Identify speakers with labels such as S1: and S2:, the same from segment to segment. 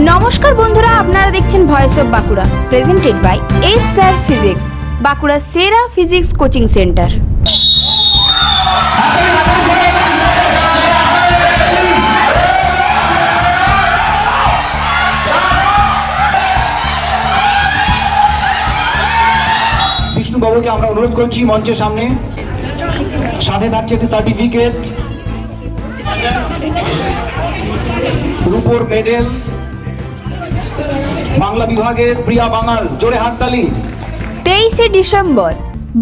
S1: নমস্কার বন্ধুরা, আপনারা দেখছেন voice of Bankura, presented by S sir physics, Bankura সেরা ফিজিক্স কোচিং সেন্টার।
S2: বিষ্ণুবাবুকে আমরা অনুরোধ করছি মঞ্চের সামনে। সাথে থাকছে একটি সার্টিফিকেট, রূপোর মেডেল, বাংলা বিভাগের প্রিয়া বাঙাল। জোরে হাততালি।
S1: 23শে ডিসেম্বর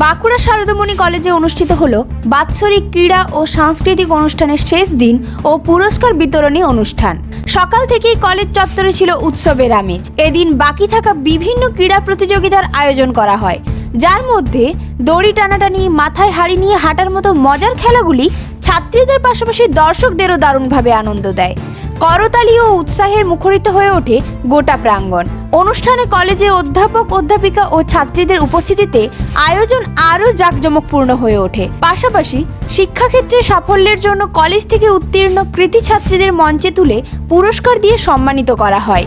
S1: বাঁকুড়া শারদামণি কলেজে অনুষ্ঠিত হলো বাৎসরিক ক্রীড়া ও সাংস্কৃতিক অনুষ্ঠানের শেষ দিন ও পুরস্কার বিতরণী অনুষ্ঠান। সকাল থেকেই কলেজ চত্বরে ছিল উৎসবের আমেজ। এদিন বাকি থাকা বিভিন্ন ক্রীড়া প্রতিযোগিতার আয়োজন করা হয়, যার মধ্যে দড়ি টানাটানি, মাথায় হাড়ি নিয়ে হাঁটার মতো মজার খেলাগুলি ছাত্রীদের পাশাপাশি দর্শকদেরও দারুণভাবে আনন্দ দেয়। করতালি ও উৎসাহের মুখরিত হয়ে ওঠে গোটা প্রাঙ্গণ। অনুষ্ঠানে কলেজে অধ্যাপক, অধ্যাপিকা ও ছাত্রীদের উপস্থিতিতে আয়োজন আরও জাঁকজমকপূর্ণ হয়ে ওঠে। পাশাপাশি শিক্ষাক্ষেত্রে সাফল্যের জন্য কলেজ থেকে উত্তীর্ণ কৃতি ছাত্রীদের মঞ্চে তুলে পুরস্কার দিয়ে সম্মানিত করা হয়।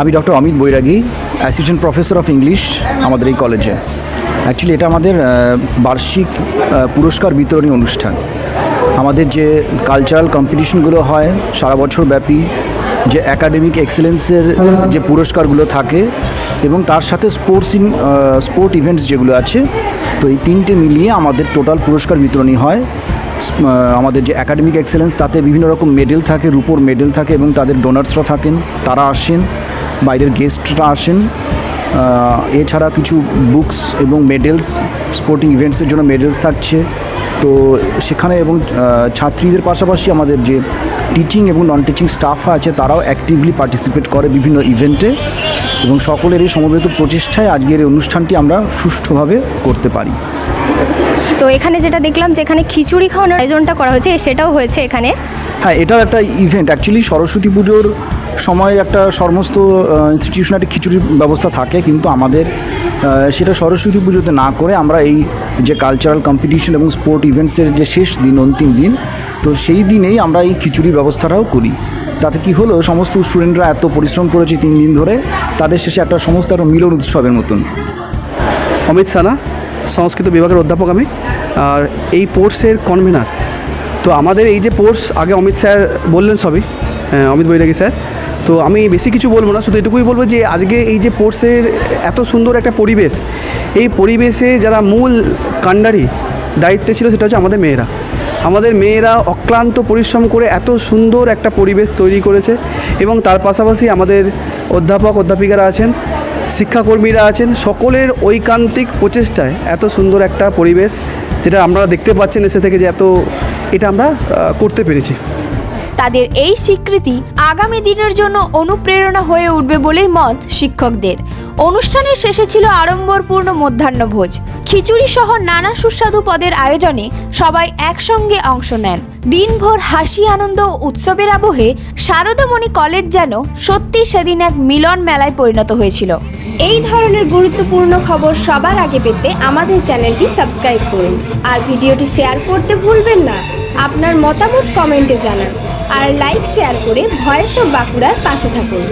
S3: আমি doctor Amit Bairagi, assistant professor of English আমাদের এই কলেজে। অ্যাকচুয়ালি এটা আমাদের বার্ষিক পুরস্কার বিতরণী অনুষ্ঠান। আমাদের যে কালচারাল কম্পিটিশনগুলো হয় সারা বছর ব্যাপী, যে একাডেমিক এক্সেলেন্সের যে পুরস্কারগুলো থাকে এবং তার সাথে স্পোর্ট ইভেন্টস যেগুলো আছে, তো এই তিনটে মিলিয়ে আমাদের টোটাল পুরস্কার বিতরণী হয়। আমাদের যে একাডেমিক এক্সেলেন্স, তাতে বিভিন্ন রকম মেডেল থাকে, রূপোর মেডেল থাকে এবং তাদের ডোনার্সরা থাকেন, তারা আসেন, বাইরের গেস্টরা আসেন। এছাড়া কিছু বুকস এবং মেডেলস, স্পোর্টিং ইভেন্টসের জন্য মেডেলস থাকছে। তো সেখানে এবং ছাত্রীদের পাশাপাশি আমাদের যে টিচিং এবং নন টিচিং স্টাফ আছে, তারাও অ্যাক্টিভলি পার্টিসিপেট করে বিভিন্ন ইভেন্টে, এবং সকলের এই সমবেত প্রচেষ্টায় আজকের এই অনুষ্ঠানটি আমরা সুষ্ঠুভাবে করতে পারি।
S4: তো এখানে যেটা দেখলাম যে এখানে খিচুড়ি খাওয়ানোর আয়োজনটা করা হয়েছে, সেটাও হয়েছে এখানে।
S3: হ্যাঁ, এটাও একটা ইভেন্ট। অ্যাকচুয়ালি সরস্বতী পুজোর সময় একটা সমস্ত ইনস্টিটিউশনে একটা খিচুড়ির ব্যবস্থা থাকে, কিন্তু আমাদের সেটা সরস্বতী পুজোতে না করে আমরা এই যে কালচারাল কম্পিটিশন এবং স্পোর্ট ইভেন্টসের যে শেষ দিন, অন্তিম দিন, তো সেই দিনেই আমরা এই খিচুড়ি ব্যবস্থাটাও করি। তাতে কি হলো, সমস্ত স্টুডেন্টরা এত পরিশ্রম করেছে 3 দিন ধরে, তাদের শেষে একটা সমস্ত একটা মিলন উৎসবের মতন।
S5: অমিত সানা, সংস্কৃত বিভাগের অধ্যাপক আমি, আর এই কোর্সের কনভেনার। তো আমাদের এই যে কোর্স, আগে অমিত স্যার বললেন সবই, অমিত বৈরাগী স্যার। তো আমি বেশি কিছু বলবো না, শুধু এটুকুই বলবো যে আজকে এই যে কোর্সের এত সুন্দর একটা পরিবেশ, এই পরিবেশে যারা মূল কাণ্ডারি দায়িত্বে ছিল সেটা হচ্ছে আমাদের মেয়েরা। আমাদের মেয়েরা অক্লান্ত পরিশ্রম করে এত সুন্দর একটা পরিবেশ তৈরি করেছে, এবং তার পাশাপাশি আমাদের অধ্যাপক, অধ্যাপিকারা আছেন, শিক্ষাকর্মীরা আছেন, সকলের ঐকান্তিক প্রচেষ্টায় এত সুন্দর একটা পরিবেশ, যেটা আপনারা দেখতে পাচ্ছেন এসে থেকে, যে এটা আমরা করতে পেরেছি।
S1: তাদের এই স্বীকৃতি আগামী দিনের জন্য অনুপ্রেরণা হয়ে উঠবে বলেই মত শিক্ষকদের। অনুষ্ঠানের শেষে ছিল আড়ম্বরপূর্ণ মধ্যাহ্নভোজ। খিচুড়ি সহ নানা সুস্বাদু পদের আয়োজনে সবাই একসঙ্গে অংশ নেন। দিনভর হাসি, আনন্দ ও উৎসবের আবহে শারদামণি কলেজ যেন সত্যি সেদিন এক মিলন মেলায় পরিণত হয়েছিল। এই ধরনের গুরুত্বপূর্ণ খবর সবার আগে পেতে আমাদের চ্যানেলটি সাবস্ক্রাইব করুন, আর ভিডিওটি শেয়ার করতে ভুলবেন না। আপনার মতামত কমেন্টে জানান, আর লাইক শেয়ার করে ভয়েস অফ বাঁকুড়ার পাশে থাকুন।